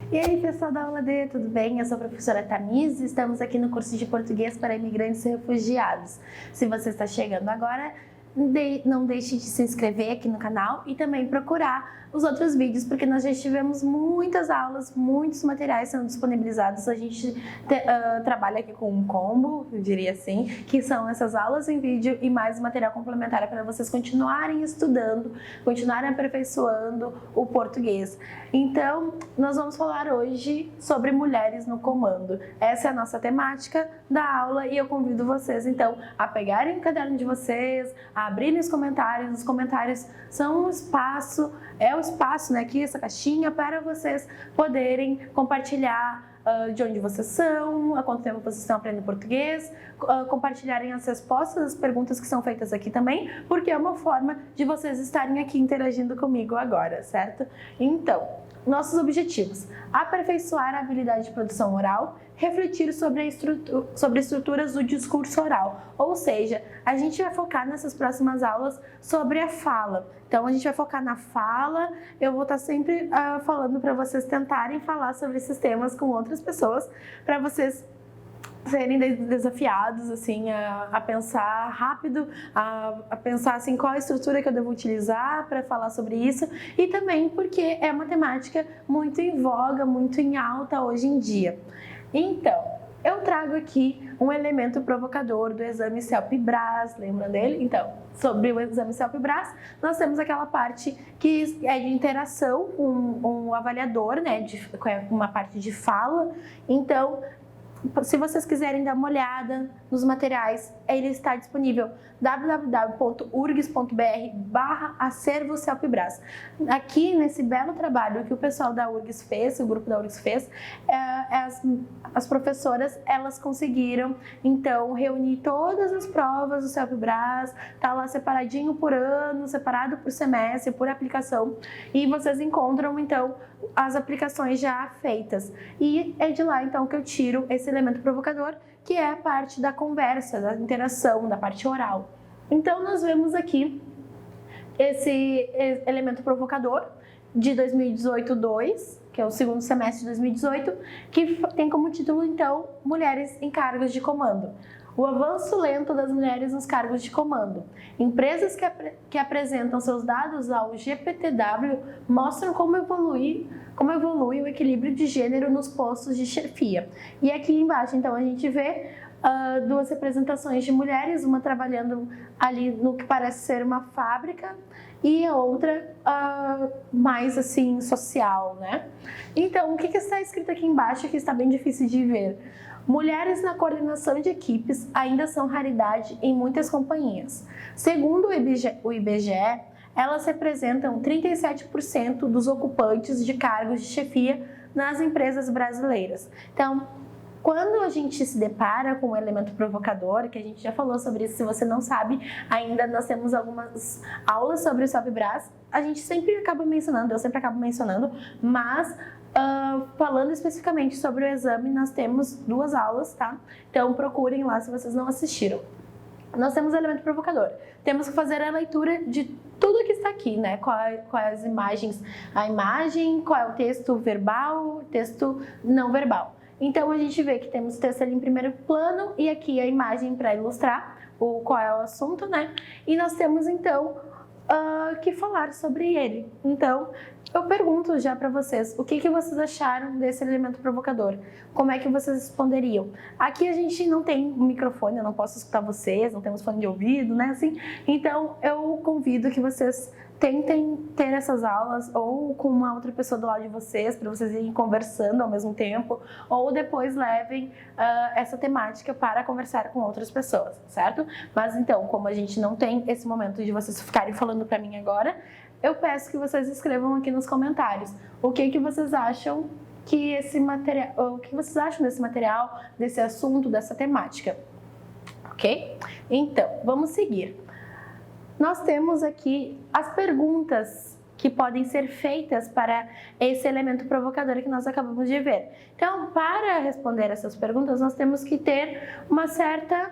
E aí, pessoal da aula D, tudo bem? Eu sou a professora Tamires e estamos aqui no curso de Português para Imigrantes e Refugiados. Se você está chegando agora, não deixe de se inscrever aqui no canal e também procurar os outros vídeos, porque nós já tivemos muitas aulas, muitos materiais sendo disponibilizados. A gente trabalha aqui com um combo, eu diria assim, que são essas aulas em vídeo e mais material complementar para vocês continuarem estudando, continuarem aperfeiçoando o português. Então, nós vamos falar hoje sobre mulheres no comando. Essa é a nossa temática da aula e eu convido vocês, então, a pegarem o caderno de vocês, a abrirem os comentários. Os comentários são um espaço, né, aqui essa caixinha para vocês poderem compartilhar de onde vocês são, há quanto tempo vocês estão aprendendo português, compartilharem as respostas, as perguntas que são feitas aqui também, porque é uma forma de vocês estarem aqui interagindo comigo agora, certo? Então, nossos objetivos: aperfeiçoar a habilidade de produção oral, refletir sobre estruturas do discurso oral, ou seja, a gente vai focar nessas próximas aulas sobre a fala. Então, a gente vai focar na fala, eu vou estar sempre falando para vocês tentarem falar sobre esses temas com outras pessoas, para vocês serem desafiados assim, a pensar rápido, a pensar assim, qual a estrutura que eu devo utilizar para falar sobre isso, e também porque é uma temática muito em voga, muito em alta hoje em dia. Então, eu trago aqui um elemento provocador do exame CELP-BRAS, lembram dele? Então, sobre o exame CELP-BRAS, nós temos aquela parte que é de interação com o avaliador, né, uma parte de fala. Então, se vocês quiserem dar uma olhada nos materiais, ele está disponível www.urgs.br/acervo CELP-BRAS. Aqui, nesse belo trabalho que o pessoal da URGS fez, o grupo da URGS fez, as professoras, elas conseguiram, então, reunir todas as provas do CELP-BRAS, tá lá separadinho por ano, separado por semestre, por aplicação, e vocês encontram, então, as aplicações já feitas. E é de lá, então, que eu tiro esse elemento provocador, que é a parte da conversa, da interação, da parte oral. Então, nós vemos aqui esse elemento provocador de 2018-2, que é o segundo semestre de 2018, que tem como título, então, Mulheres em Cargos de Comando. O avanço lento das mulheres nos cargos de comando. Empresas que apresentam seus dados ao GPTW mostram como evolui o equilíbrio de gênero nos postos de chefia. E aqui embaixo, então, a gente vê duas representações de mulheres, uma trabalhando ali no que parece ser uma fábrica e a outra mais assim social, né? Então, o que está escrito aqui embaixo que está bem difícil de ver? Mulheres na coordenação de equipes ainda são raridade em muitas companhias. Segundo o IBGE, elas representam 37% dos ocupantes de cargos de chefia nas empresas brasileiras. Então, quando a gente se depara com um elemento provocador, que a gente já falou sobre isso, se você não sabe, ainda nós temos algumas aulas sobre o CELP-BRAS, a gente sempre acaba mencionando, eu sempre acabo mencionando, mas falando especificamente sobre o exame, nós temos duas aulas, tá? Então procurem lá se vocês não assistiram. Nós temos o elemento provocador. Temos que fazer a leitura de tudo que está aqui, né? Quais as imagens, a imagem, qual é o texto verbal, texto não verbal. Então a gente vê que temos o texto ali em primeiro plano e aqui a imagem para ilustrar qual é o assunto, né? E nós temos então que falar sobre ele. Então, eu pergunto já para vocês, o que vocês acharam desse elemento provocador? Como é que vocês responderiam? Aqui a gente não tem microfone, eu não posso escutar vocês, não temos fone de ouvido, né? Assim, então, eu convido que vocês tentem ter essas aulas ou com uma outra pessoa do lado de vocês, para vocês irem conversando ao mesmo tempo, ou depois levem essa temática para conversar com outras pessoas, certo? Mas então, como a gente não tem esse momento de vocês ficarem falando para mim agora, eu peço que vocês escrevam aqui nos comentários o que vocês acham que esse material, o que vocês acham desse material, desse assunto, dessa temática, ok? Então, vamos seguir. Nós temos aqui as perguntas que podem ser feitas para esse elemento provocador que nós acabamos de ver. Então, para responder essas perguntas, nós temos que ter uma certa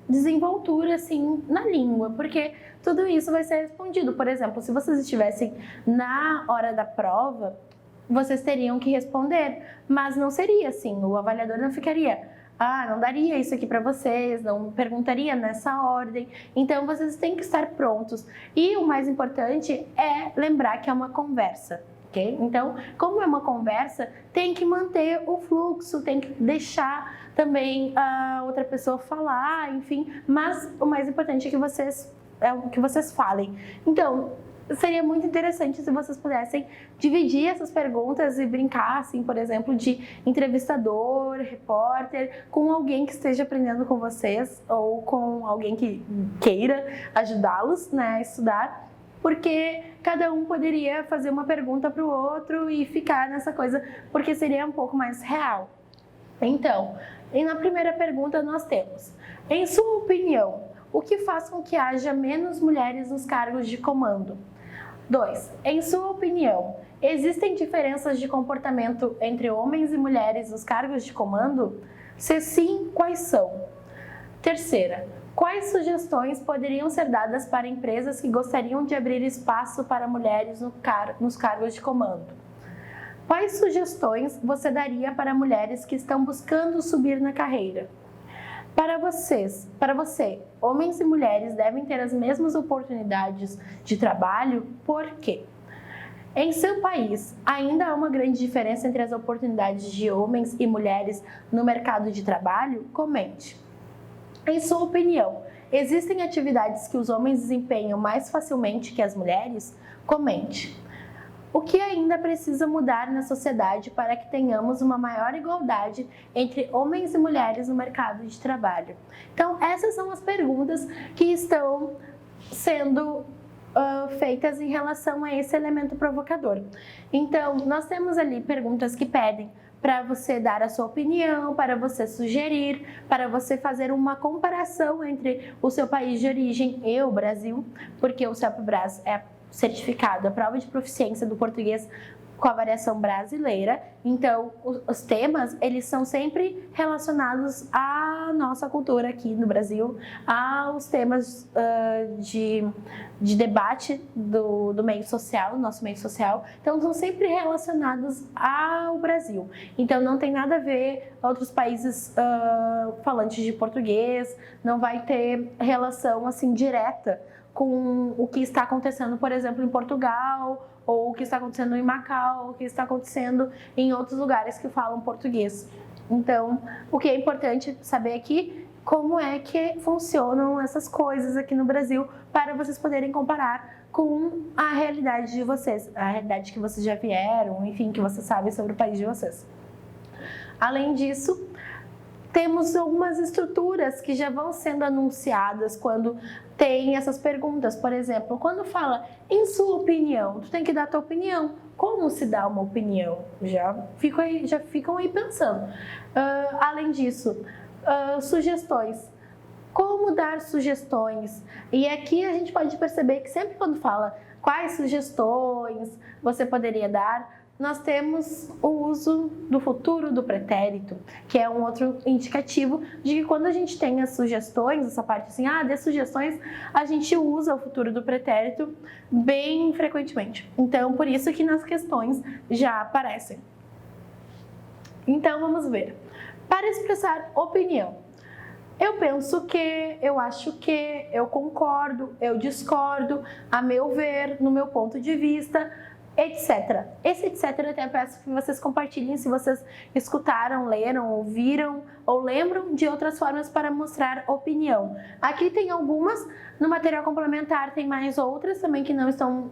desenvoltura assim na língua, porque tudo isso vai ser respondido. Por exemplo, se vocês estivessem na hora da prova, vocês teriam que responder, mas não seria assim, o avaliador não ficaria, não daria isso aqui para vocês, não perguntaria nessa ordem. Então, vocês têm que estar prontos. E o mais importante é lembrar que é uma conversa, ok? Então, como é uma conversa, tem que manter o fluxo, tem que deixar também a outra pessoa falar, enfim. Mas o mais importante é que vocês falem. Então, seria muito interessante se vocês pudessem dividir essas perguntas e brincar, assim, por exemplo, de entrevistador, repórter, com alguém que esteja aprendendo com vocês ou com alguém que queira ajudá-los, né, a estudar, porque cada um poderia fazer uma pergunta para o outro e ficar nessa coisa, porque seria um pouco mais real. Então, e na primeira pergunta nós temos, em sua opinião, o que faz com que haja menos mulheres nos cargos de comando? 2. Em sua opinião, existem diferenças de comportamento entre homens e mulheres nos cargos de comando? Se sim, quais são? 3. Quais sugestões poderiam ser dadas para empresas que gostariam de abrir espaço para mulheres nos cargos de comando? Quais sugestões você daria para mulheres que estão buscando subir na carreira? Para você, homens e mulheres devem ter as mesmas oportunidades de trabalho, por quê? Em seu país, ainda há uma grande diferença entre as oportunidades de homens e mulheres no mercado de trabalho? Comente. Em sua opinião, existem atividades que os homens desempenham mais facilmente que as mulheres? Comente. O que ainda precisa mudar na sociedade para que tenhamos uma maior igualdade entre homens e mulheres no mercado de trabalho? Então, essas são as perguntas que estão sendo feitas em relação a esse elemento provocador. Então, nós temos ali perguntas que pedem para você dar a sua opinião, para você sugerir, para você fazer uma comparação entre o seu país de origem e o Brasil, porque o CELPE-BRAS é certificado, a prova de proficiência do português com a variação brasileira. Então, os temas, eles são sempre relacionados à nossa cultura aqui no Brasil, aos temas de debate do meio social, nosso meio social. Então, são sempre relacionados ao Brasil. Então, não tem nada a ver outros países falantes de português, não vai ter relação, assim, direta com o que está acontecendo, por exemplo, em Portugal, ou o que está acontecendo em Macau, ou o que está acontecendo em outros lugares que falam português. Então, o que é importante saber aqui, como é que funcionam essas coisas aqui no Brasil, para vocês poderem comparar com a realidade de vocês, a realidade que vocês já vieram, enfim, que vocês sabem sobre o país de vocês. Além disso, temos algumas estruturas que já vão sendo anunciadas quando tem essas perguntas. Por exemplo, quando fala em sua opinião, tu tem que dar a tua opinião. Como se dá uma opinião? Já ficam aí pensando. Além disso, sugestões. Como dar sugestões? E aqui a gente pode perceber que sempre quando fala quais sugestões você poderia dar, nós temos o uso do futuro do pretérito, que é um outro indicativo de que quando a gente tem as sugestões, essa parte assim, dê sugestões, a gente usa o futuro do pretérito bem frequentemente. Então, por isso que nas questões já aparecem. Então, vamos ver. Para expressar opinião. Eu penso que, eu acho que, eu concordo, eu discordo, a meu ver, no meu ponto de vista, etc. Esse etc. até peço que vocês compartilhem se vocês escutaram, leram, ouviram ou lembram de outras formas para mostrar opinião. Aqui tem algumas, no material complementar tem mais outras também que não estão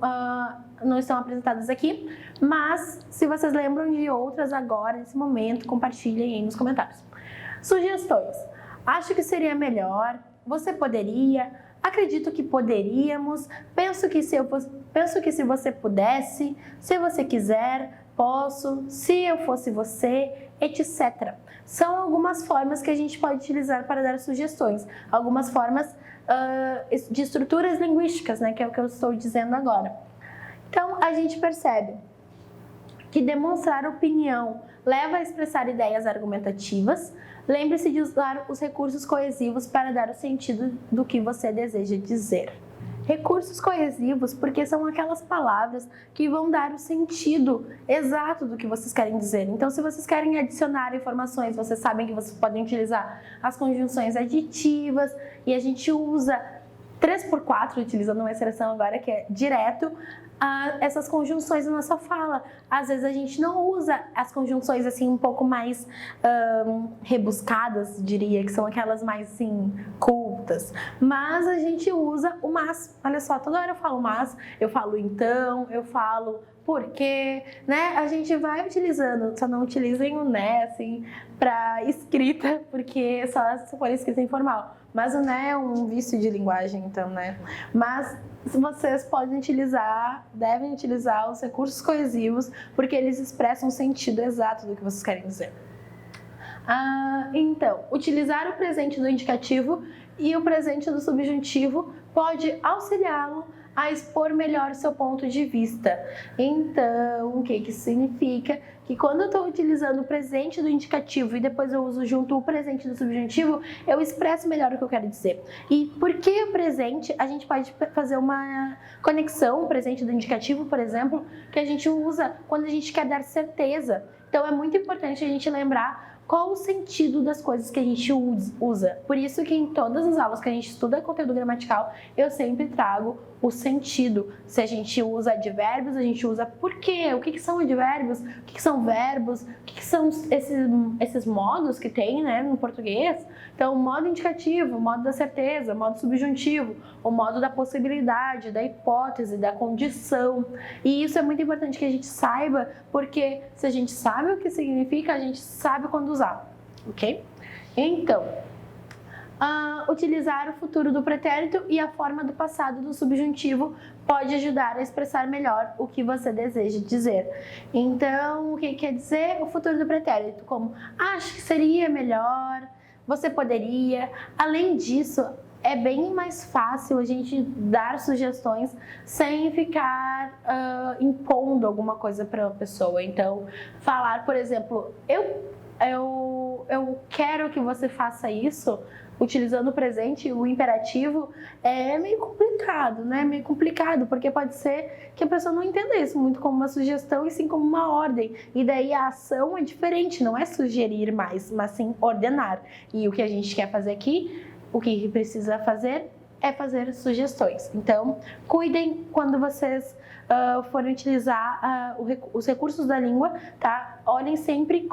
apresentadas aqui, mas se vocês lembram de outras agora, nesse momento, compartilhem aí nos comentários. Sugestões. Acho que seria melhor, você poderia, acredito que poderíamos, penso que se você pudesse, se você quiser, posso, se eu fosse você, etc. São algumas formas que a gente pode utilizar para dar sugestões, algumas formas de estruturas linguísticas, né, que é o que eu estou dizendo agora. Então, a gente percebe que demonstrar opinião leva a expressar ideias argumentativas. Lembre-se de usar os recursos coesivos para dar o sentido do que você deseja dizer. Recursos coesivos, porque são aquelas palavras que vão dar o sentido exato do que vocês querem dizer. Então, se vocês querem adicionar informações, vocês sabem que vocês podem utilizar as conjunções aditivas, e a gente usa 3x4, utilizando uma expressão agora que é direto, essas conjunções na nossa fala. Às vezes a gente não usa as conjunções assim um pouco mais rebuscadas, diria, que são aquelas mais assim cultas, mas a gente usa o mas. Olha só, toda hora eu falo mas, eu falo então, eu falo porque, né? A gente vai utilizando, só não utilizem o né assim para escrita, porque só se for escrita informal. Mas o né é um vício de linguagem, então, né? Mas vocês podem utilizar, devem utilizar os recursos coesivos, porque eles expressam o sentido exato do que vocês querem dizer. Então, utilizar o presente do indicativo e o presente do subjuntivo pode auxiliá-lo a expor melhor o seu ponto de vista. Então, o que isso significa? Que quando eu estou utilizando o presente do indicativo e depois eu uso junto o presente do subjuntivo, eu expresso melhor o que eu quero dizer. E por que o presente? A gente pode fazer uma conexão, o presente do indicativo, por exemplo, que a gente usa quando a gente quer dar certeza. Então, é muito importante a gente lembrar qual o sentido das coisas que a gente usa. Por isso que em todas as aulas que a gente estuda conteúdo gramatical, eu sempre trago o sentido. Se a gente usa advérbios, a gente usa por quê? O que são advérbios? O que são verbos? O que são esses modos que tem, né, no português? Então, o modo indicativo, o modo da certeza, o modo subjuntivo, o modo da possibilidade, da hipótese, da condição. E isso é muito importante que a gente saiba, porque se a gente sabe o que significa, a gente sabe quando usar, ok? Então, utilizar o futuro do pretérito e a forma do passado do subjuntivo pode ajudar a expressar melhor o que você deseja dizer. Então, o que quer dizer o futuro do pretérito? Como acho que seria melhor, você poderia. Além disso, é bem mais fácil a gente dar sugestões sem ficar impondo alguma coisa para a pessoa. Então, falar, por exemplo, eu quero que você faça isso, utilizando o presente, o imperativo, é meio complicado, né? Meio complicado, porque pode ser que a pessoa não entenda isso muito como uma sugestão e sim como uma ordem. E daí a ação é diferente, não é sugerir mais, mas sim ordenar. E o que a gente quer fazer aqui, o que precisa fazer é fazer sugestões. Então, cuidem quando vocês forem utilizar os recursos da língua, tá? Olhem sempre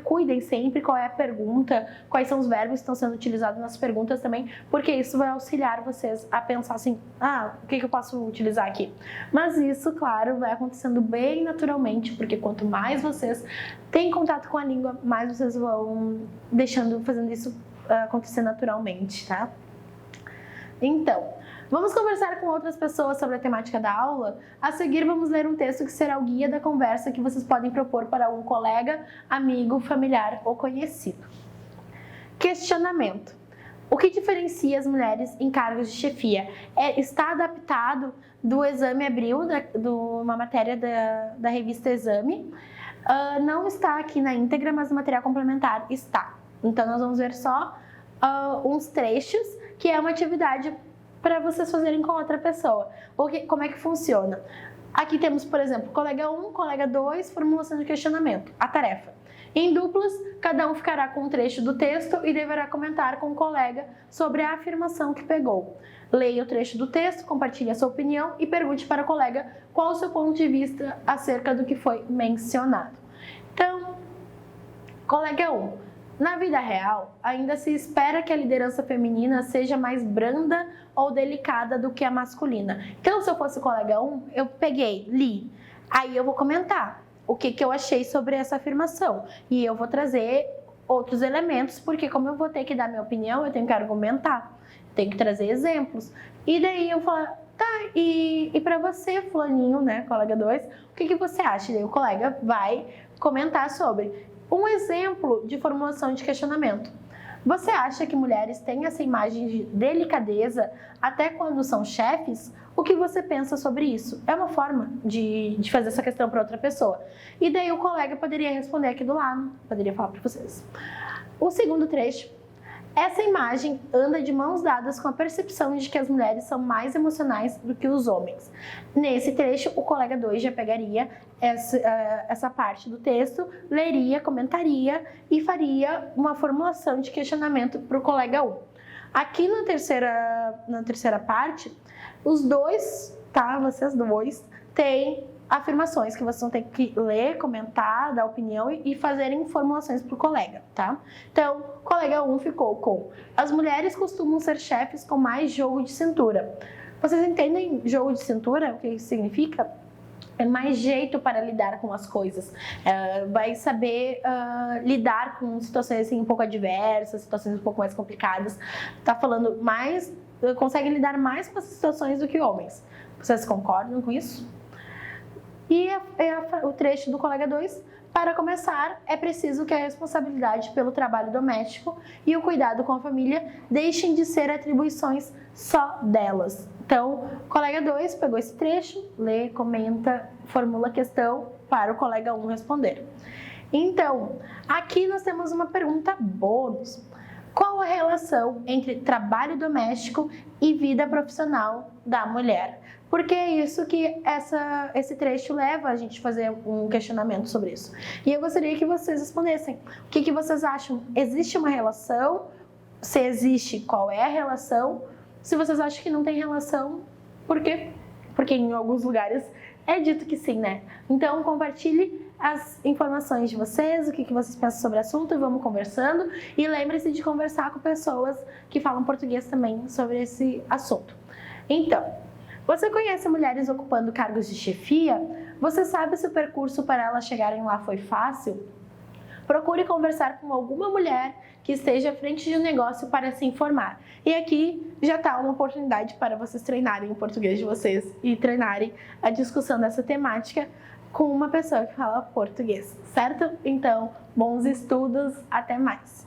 cuidem sempre qual é a pergunta, quais são os verbos que estão sendo utilizados nas perguntas também, porque isso vai auxiliar vocês a pensar assim, o que eu posso utilizar aqui? Mas isso, claro, vai acontecendo bem naturalmente, porque quanto mais vocês têm contato com a língua, mais vocês vão fazendo isso acontecer naturalmente, tá? Então, vamos conversar com outras pessoas sobre a temática da aula? A seguir, vamos ler um texto que será o guia da conversa que vocês podem propor para um colega, amigo, familiar ou conhecido. Questionamento. O que diferencia as mulheres em cargos de chefia? Está adaptado do Exame Abril, de uma matéria da revista Exame. Não está aqui na íntegra, mas o material complementar está. Então, nós vamos ver só uns trechos, que é uma atividade para vocês fazerem com outra pessoa. Como é que funciona? Aqui temos, por exemplo, colega 1, colega 2, formulação de questionamento, a tarefa. Em duplas, cada um ficará com um trecho do texto e deverá comentar com o colega sobre a afirmação que pegou. Leia o trecho do texto, compartilhe a sua opinião e pergunte para o colega qual o seu ponto de vista acerca do que foi mencionado. Então, colega 1. Na vida real, ainda se espera que a liderança feminina seja mais branda ou delicada do que a masculina. Então, se eu fosse colega 1, eu li, aí eu vou comentar o que eu achei sobre essa afirmação. E eu vou trazer outros elementos, porque como eu vou ter que dar minha opinião, eu tenho que argumentar, tenho que trazer exemplos. E daí eu falo, tá, e pra você, fulaninho, né, colega 2, o que você acha? E daí o colega vai comentar sobre. Um exemplo de formulação de questionamento. Você acha que mulheres têm essa imagem de delicadeza até quando são chefes? O que você pensa sobre isso? É uma forma de fazer essa questão para outra pessoa. E daí o colega poderia responder aqui do lado, poderia falar para vocês. O segundo trecho Essa imagem anda de mãos dadas com a percepção de que as mulheres são mais emocionais do que os homens. Nesse trecho, o colega 2 já pegaria essa parte do texto, leria, comentaria e faria uma formulação de questionamento para o colega 1. Aqui na terceira parte, os dois, tá? Vocês dois, têm afirmações que vocês vão ter que ler, comentar, dar opinião e fazerem formulações para o colega, tá? Então, o colega 1 ficou com: as mulheres costumam ser chefes com mais jogo de cintura. Vocês entendem jogo de cintura? O que isso significa? É mais jeito para lidar com as coisas, vai saber lidar com situações assim, um pouco adversas, situações um pouco mais complicadas, tá falando mais, consegue lidar mais com essas situações do que homens. Vocês concordam com isso? E o trecho do colega 2, para começar, é preciso que a responsabilidade pelo trabalho doméstico e o cuidado com a família deixem de ser atribuições só delas. Então, o colega 2 pegou esse trecho, lê, comenta, formula a questão para o colega 1 responder. Então, aqui nós temos uma pergunta bônus. Qual a relação entre trabalho doméstico e vida profissional da mulher? Porque é isso que esse trecho leva a gente a fazer um questionamento sobre isso. E eu gostaria que vocês respondessem. O que vocês acham? Existe uma relação? Se existe, qual é a relação? Se vocês acham que não tem relação, por quê? Porque em alguns lugares é dito que sim, né? Então, compartilhe as informações de vocês, o que vocês pensam sobre o assunto, e vamos conversando. E lembre-se de conversar com pessoas que falam português também sobre esse assunto. Então, você conhece mulheres ocupando cargos de chefia? Você sabe se o percurso para elas chegarem lá foi fácil? Procure conversar com alguma mulher que esteja à frente de um negócio para se informar. E aqui já está uma oportunidade para vocês treinarem o português de vocês e treinarem a discussão dessa temática com uma pessoa que fala português, certo? Então, bons estudos, até mais!